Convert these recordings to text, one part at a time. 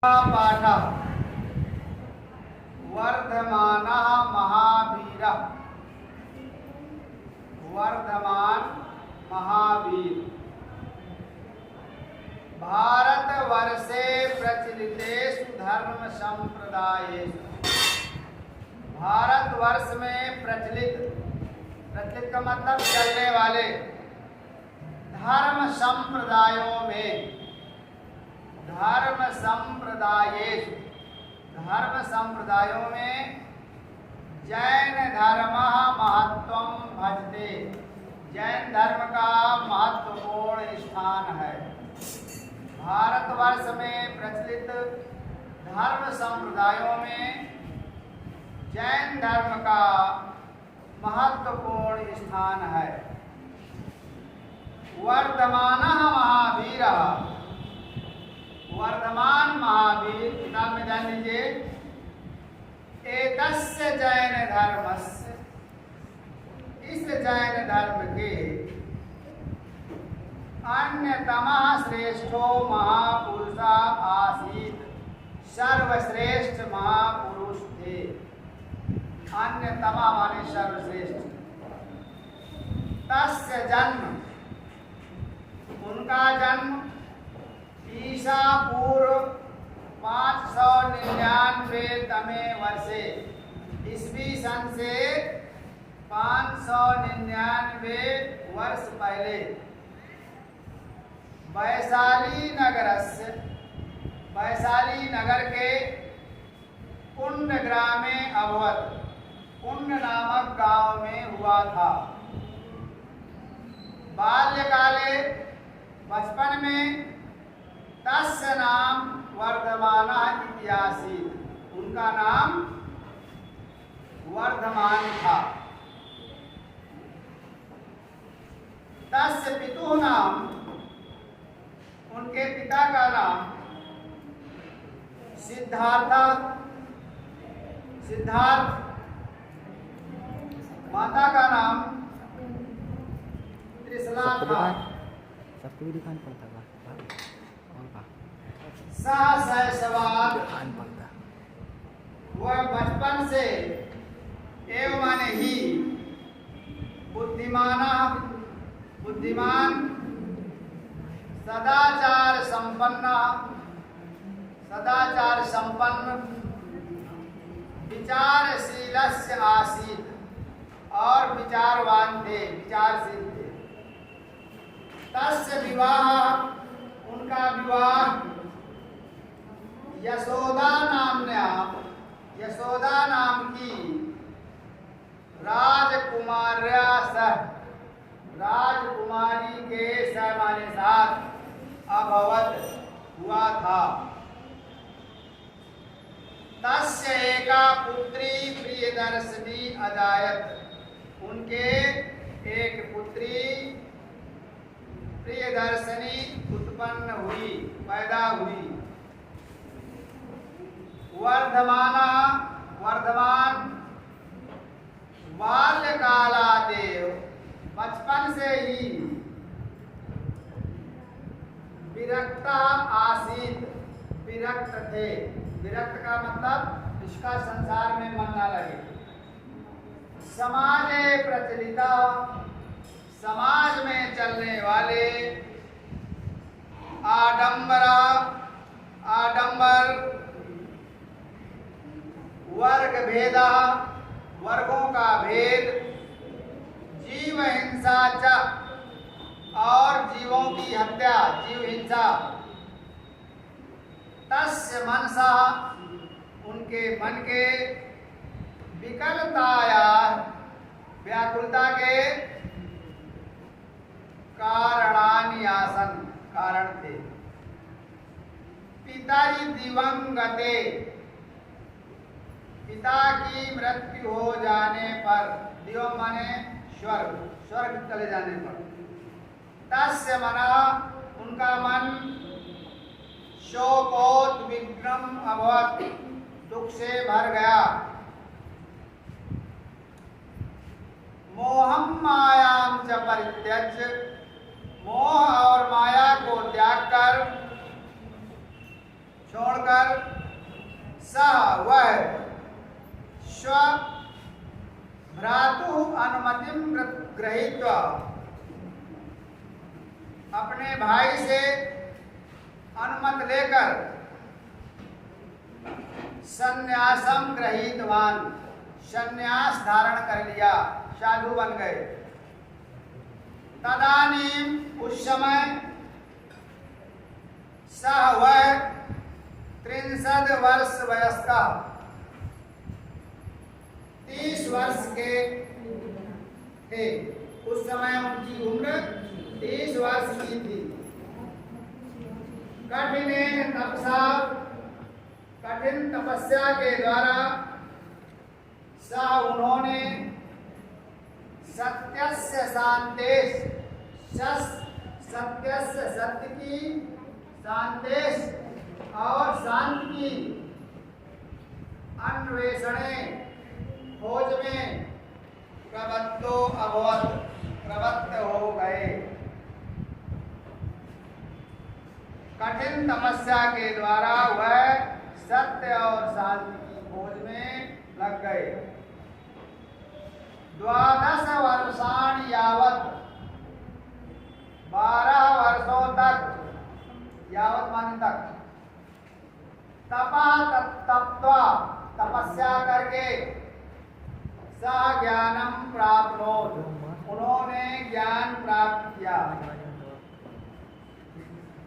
पाठः वर्धमानः महावीरः। वर्धमान महावीर। भारतवर्षे प्रचलितेषु धर्म संप्रदायेषु। भारतवर्ष में प्रचलित का मतलब चलने वाले धर्म संप्रदायों में, धर्म संप्रदायों में जैन धर्म महत्वम भजते। जैन धर्म का महत्वपूर्ण स्थान है। भारतवर्ष में प्रचलित धर्म संप्रदायों में जैन धर्म का महत्वपूर्ण स्थान है। वर्धमानः महावीरः। वर्धमान महावीर, किताब में जान लीजिए, एतस्य जैन धर्मस्य, इस जैन धर्म के अन्यतमः श्रेष्ठो महापुरुषा आसीत्। सर्वश्रेष्ठ महापुरुष थे। अन्यतमा माने सर्वश्रेष्ठ। तस्य जन्म, उनका जन्म ईसा पूर्व 599 तमे वर्षे, ईस्वी सन से 599 वर्ष पहले वैशाली नगर के कुंड ग्रामे अभवत्। कुंड नामक गांव में हुआ था। बाल्यकाले, बचपन में, तस्य नाम वर्धमानः इति आसीत्। उनका नाम वर्धमान था। तस्य पितुः नाम, उनके पिता का नाम सिद्धार्थ। माता का नाम त्रिशला था। सबको भी दिखाना पड़ता था। सहसवाद, वह बचपन से एवं माने ही बुद्धिमान, सदाचार संपन्न, विचारशीलस्य आसीत्, और विचारवान थे, विचारशील थे। तस्य विवाह, उनका विवाह यशोदा नाम की राजकुमार्या सह, राजकुमारी के माने साथ अभवत हुआ था। तस्य एका पुत्री प्रियदर्शिनी अजायत। उनके एक पुत्री प्रियदर्शिनी उत्पन्न हुई, पैदा हुई। वर्धमान बाल्यकालादेव, बचपन से ही विरक्ता आसीत्, विरक्त थे। विरक्त का मतलब इसका संसार में मन न लगे। समाजे प्रचलिता, समाज में चलने वाले आडंबर, वर्ग भेदा, वर्गों का भेद, जीव हिंसा च, और जीवों की हत्या, जीव हिंसा। तस्य मनसा, उनके मन के, विकलताया, व्याकुलता के कारणानि आसन, कारण थे। पिताजी दिवंगते, पिता की मृत्यु हो जाने पर, दिवं माने स्वर्ग चले जाने पर। तस्य मना, उनका मन शोकोद्विग्नम अभवत्, दुख से भर गया। मोहम मायाम च परित्यज्य, मोह और माया को त्याग कर, छोड़ छोड़कर सह वह स्व भ्रातु अनुमतिम गृहीत्वा अपने भाई से अनुमति लेकर संन्यासम गृहीतवान संन्यास धारण कर लिया, साधु बन गए। तदानीम उस समय सह वह 63 वर्ष वयस्क 30 वर्ष के थे। उस समय उनकी उम्र 30 वर्ष की थी। कठिन तपस्या के द्वारा उन्होंने सत्यस्य शांतेश सत्यस्य सत्य की शांतेश और शांति की अन्वेषणे खोज में प्रवृत्त हो गए। कठिन तपस्या के द्वारा वह सत्य और शांति की खोज में लग गए। 12 वर्षाणि यावत 12 वर्षों तक, यावत माने तक, तपस्या तपस्या करके स ज्ञानम प्राप्नोत उन्होंने ज्ञान प्राप्त किया।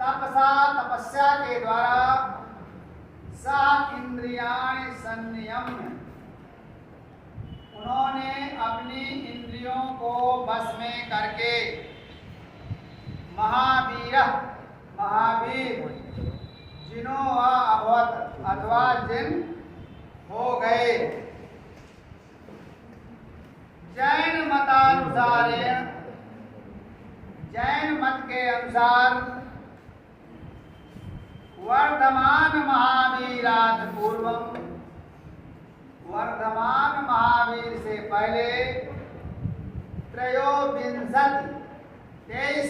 तपस्या के द्वारा सा इंद्रियाणि संयम्य उन्होंने अपनी इंद्रियों को बस में करके महावीर जिनो अभवत अथवा जिन हो गए। जैन मत के अनुसार वर्धमान महावीरात् पूर्वम वर्धमान महावीर से पहले 23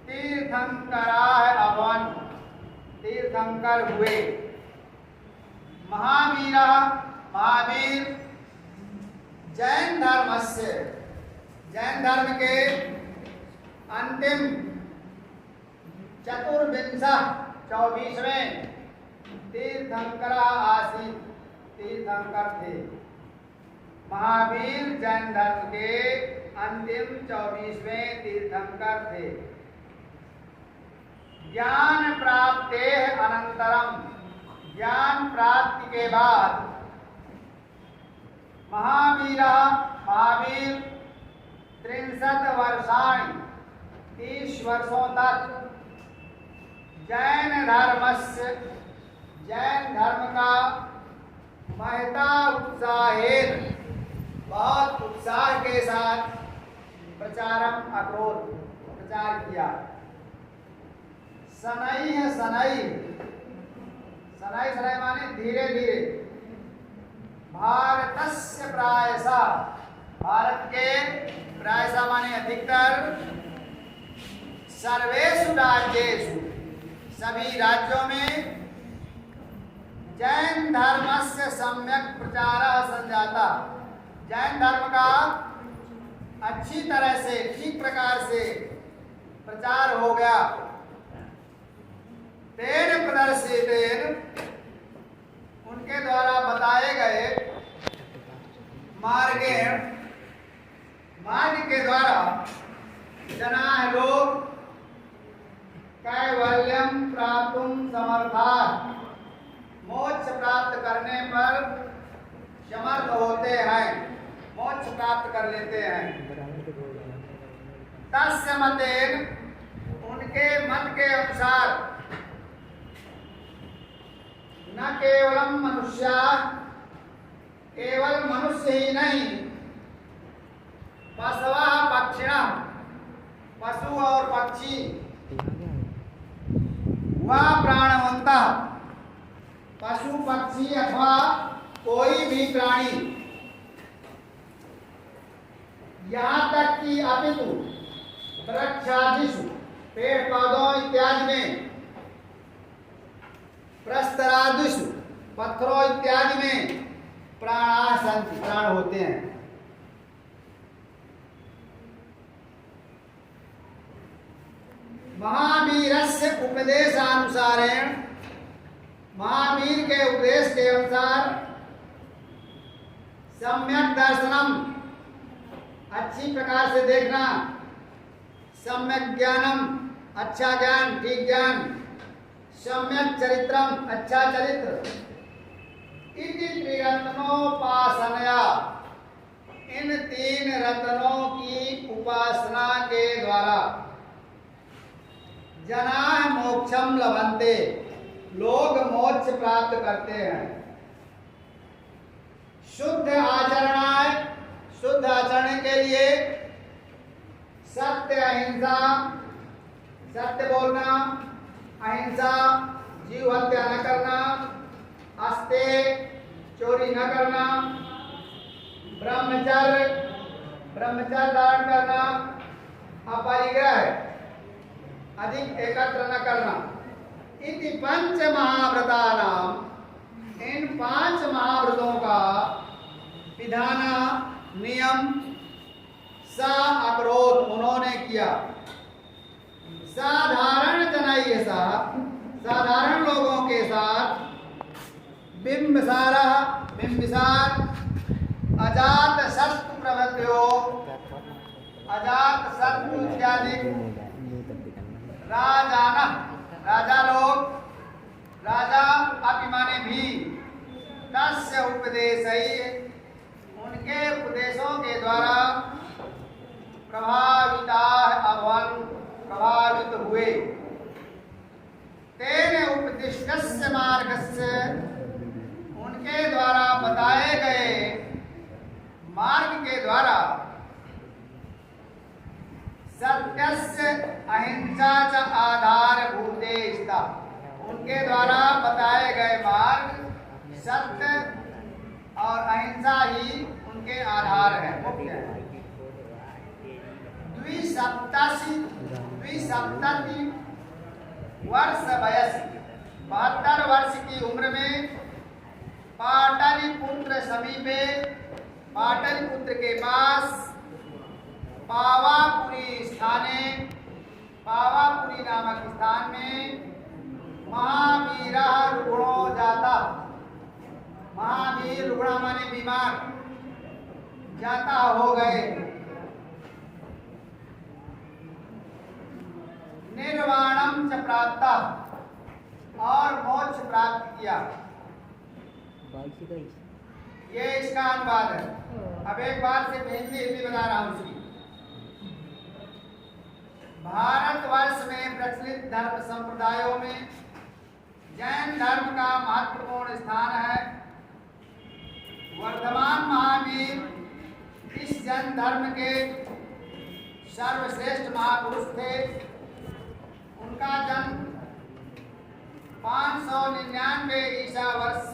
तीर्थंकराः अभवन् तीर्थंकर हुए। महावीर जैन धर्म के अंतिम 24वें तीर्थंकर आसीत तीर्थंकर थे। महावीर जैन धर्म के अंतिम 24वें तीर्थंकर थे। ज्ञान प्राप्ते अनंतरम ज्ञान प्राप्ति के बाद महावीर 63 वर्षाणि 30 वर्षों तक जैन धर्म का महता उत्साहेन बहुत उत्साह के साथ प्रचार किया। शनै माने धीरे धीरे। भारतस्य प्रायशः भारत के प्रायशः माने अधिकतर सर्वेषु राज्येषु सभी राज्यों में जैन धर्मस्य सम्यक प्रचारः संजाता जैन धर्म का अच्छी तरह से ठीक प्रकार से प्रचार हो गया। तेन प्रदर्शितेन उनके द्वारा बताए गए मार्ग के द्वारा जनाः लोग कैवल्यम प्राप्तुम समर्थाः मोक्ष प्राप्त करने पर समर्थ होते हैं, मोक्ष प्राप्त कर लेते हैं। तस्य मतेन उनके मत के अनुसार न केवलम मनुष्याः केवल मनुष्य ही नहीं पशवः पक्षिणः पशु और पक्षी व प्राणवन्तः पशु पक्षी अथवा कोई भी प्राणी यहाँ तक कि अपितु वृक्षादिषु पेड़ पौधों इत्यादि में प्रस्तरादुषु पत्थरों इत्यादि में प्राणा सन्ति, प्राण होते हैं। महावीरस्य उपदेशानुसारेण, महावीर के उपदेश के अनुसार सम्यक दर्शनम, अच्छी प्रकार से देखना, सम्यक ज्ञानम, अच्छा ज्ञान, ठीक ज्ञान, सम्यक चरित्रम, अच्छा चरित्र, इति त्रिरत्नोपासनया, इन तीन रत्नों की उपासना के द्वारा जनाः मोक्षम लभन्ते, लोग मोक्ष प्राप्त करते हैं। शुद्ध आचरणाय, शुद्ध आचरण के लिए सत्य, अहिंसा, सत्य बोलना, अहिंसा, जीव हत्या न करना, अस्ते, चोरी न करना, ब्रह्मचर्य, ब्रह्मचर्य धारण करना, अपरिग्रह, अधिक एकत्र न करना, इति पंच महाव्रतानाम, इन 5 महाव्रतों का विधान, नियम, सा अकरोध, उन्होंने किया। साधारण जनैः सह, साधारण लोगों के साथ, बिंबिसार, अजात शत्रु प्रभृत्यो, अजात शत्रु इत्यादि राजाना, राजा लोग, राजा अभिमानी भी, तस्य उपदेशैः, उनके उपदेशों के द्वारा प्रभावित हुए। तेन उपदिष्टस्य मार्गस्य, उनके द्वारा बताए गए मार्ग के द्वारा, सत्यस्य अहिंसा च आधारभूते स्था, उनके द्वारा बताए गए मार्ग सत्य और अहिंसा ही उनके आधार है, मुख्य है। द्विसप्तति वर्ष वयस, 72 वर्ष की उम्र में पाटलिपुत्र समीपे, पाटलिपुत्र के पास, पावापुरी स्थाने, पावापुरी नामक स्थान में, महावीरा रुग्णो जाता, महावीर रुग्णा माने बीमार, जाता हो गए। निर्वाणम च प्राप्ता, और मोक्ष प्राप्त किया। ये इसका अनुवाद है। अब एक बार से हिंदी बता रहा हूं उसकी। भारतवर्ष में प्रचलित धर्म संप्रदायों में जैन धर्म का महत्वपूर्ण स्थान है। वर्धमान महावीर इस जैन धर्म के सर्वश्रेष्ठ महापुरुष थे। उनका जन्म 599 ईसा वर्ष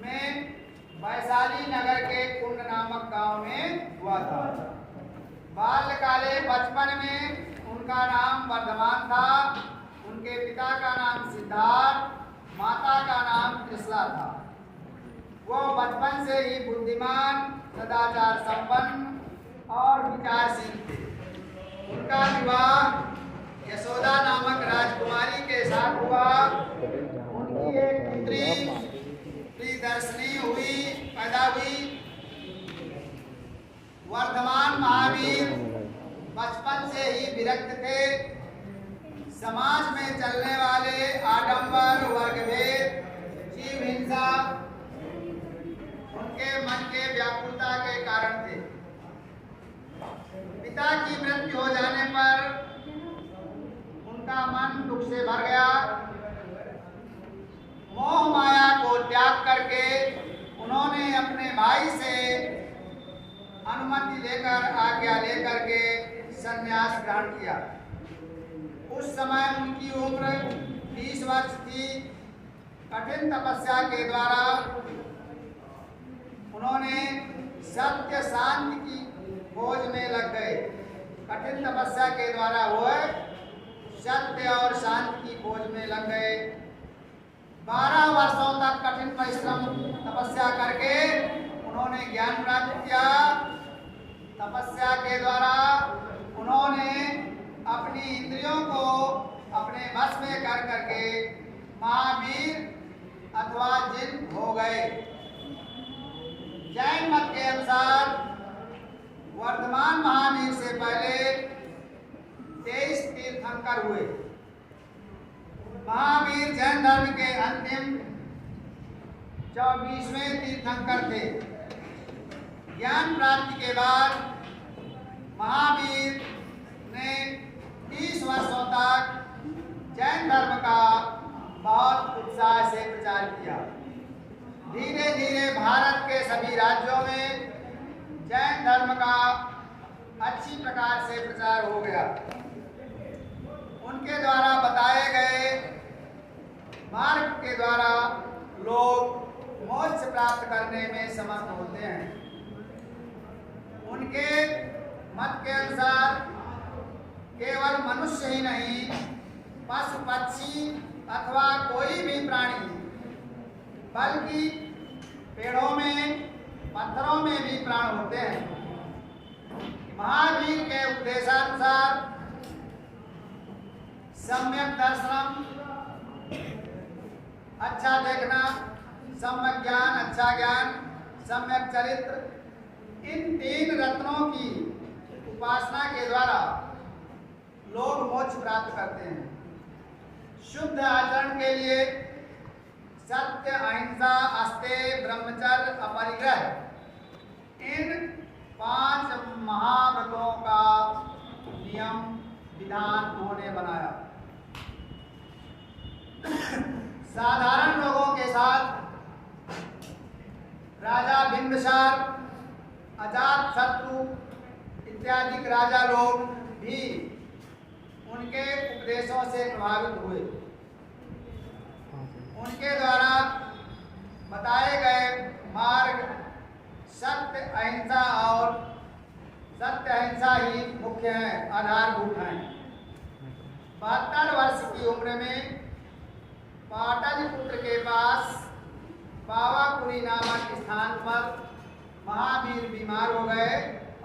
में वैशाली नगर के कुंड नामक गांव में हुआ था। बाल्यकाले, बचपन में उनका नाम वर्धमान था। उनके पिता का नाम सिद्धार्थ, माता का नाम त्रिशला था। वो बचपन से ही बुद्धिमान, सदाचार संपन्न और विचारशील थे। उनका विवाह यशोदा नामक राजकुमारी के साथ हुआ। उनकी एक पुत्री प्रियदर्शनी पैदा हुई। वर्धमान महावीर बचपन से ही विरक्त थे। समाज में चलने वाले आडंबर, वर्गभेद, जीव हिंसा उनके मन के व्याकुलता के कारण थे। पिता की मृत्यु हो जाने पर उनका मन दुख से भर गया। मोह माया को त्याग करके उन्होंने अपने भाई से अनुमति लेकर, आज्ञा लेकर के संन्यास ग्रहण किया। उस समय उनकी उम्र 20 वर्ष थी। कठिन तपस्या के द्वारा उन्होंने सत्य शांति की खोज में लग गए। कठिन तपस्या के द्वारा वो सत्य और शांति की खोज में लग गए। 12 वर्षों तक कठिन परिश्रम तपस्या करके उन्होंने ज्ञान प्राप्त किया। तपस्या के द्वारा उन्होंने अपनी इंद्रियों को अपने वश में कर करके महावीर अथवा जिन हो गए। जैन मत के अनुसार वर्तमान महावीर से पहले 23 तीर्थंकर हुए। महावीर जैन धर्म के अंतिम 24वें तीर्थंकर थे। ज्ञान प्राप्ति के बाद महावीर ने 30 वर्षों तक जैन धर्म का बहुत उत्साह से प्रचार किया। धीरे धीरे भारत के सभी राज्यों में जैन धर्म का अच्छी प्रकार से प्रचार हो गया। उनके द्वारा बताए गए मार्ग के द्वारा लोग मोक्ष प्राप्त करने में समर्थ होते हैं। उनके मत के अनुसार केवल मनुष्य ही नहीं, पशु पक्षी अथवा कोई भी प्राणी, बल्कि पेड़ों में, पत्थरों में भी प्राण होते हैं। महावीर के उपदेशानुसार सम्यक दर्शनम, अच्छा देखना, सम्यक ज्ञान, अच्छा ज्ञान, सम्यक चरित्र, इन 3 रत्नों की उपासना के द्वारा लोग मोक्ष प्राप्त करते हैं। शुद्ध आचरण के लिए सत्य, अहिंसा, अस्तेय, ब्रह्मचर्य, अपरिग्रह, इन 5 महाव्रतों का नियम विधान उन्होंने बनाया। साधारण लोगों के साथ राजा बिंबिसार, अजातशत्रु इत्यादि राजा लोग भी उनके उपदेशों से प्रभावित हुए। उनके द्वारा बताए गए मार्ग सत्य, अहिंसा और सत्य अहिंसा ही मुख्य हैं, आधारभूत हैं। 72 वर्ष की उम्र में पाटलिपुत्र के पास पावापुरी नामक स्थान पर महावीर बीमार हो गए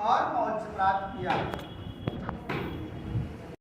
और मोक्ष प्राप्त किया।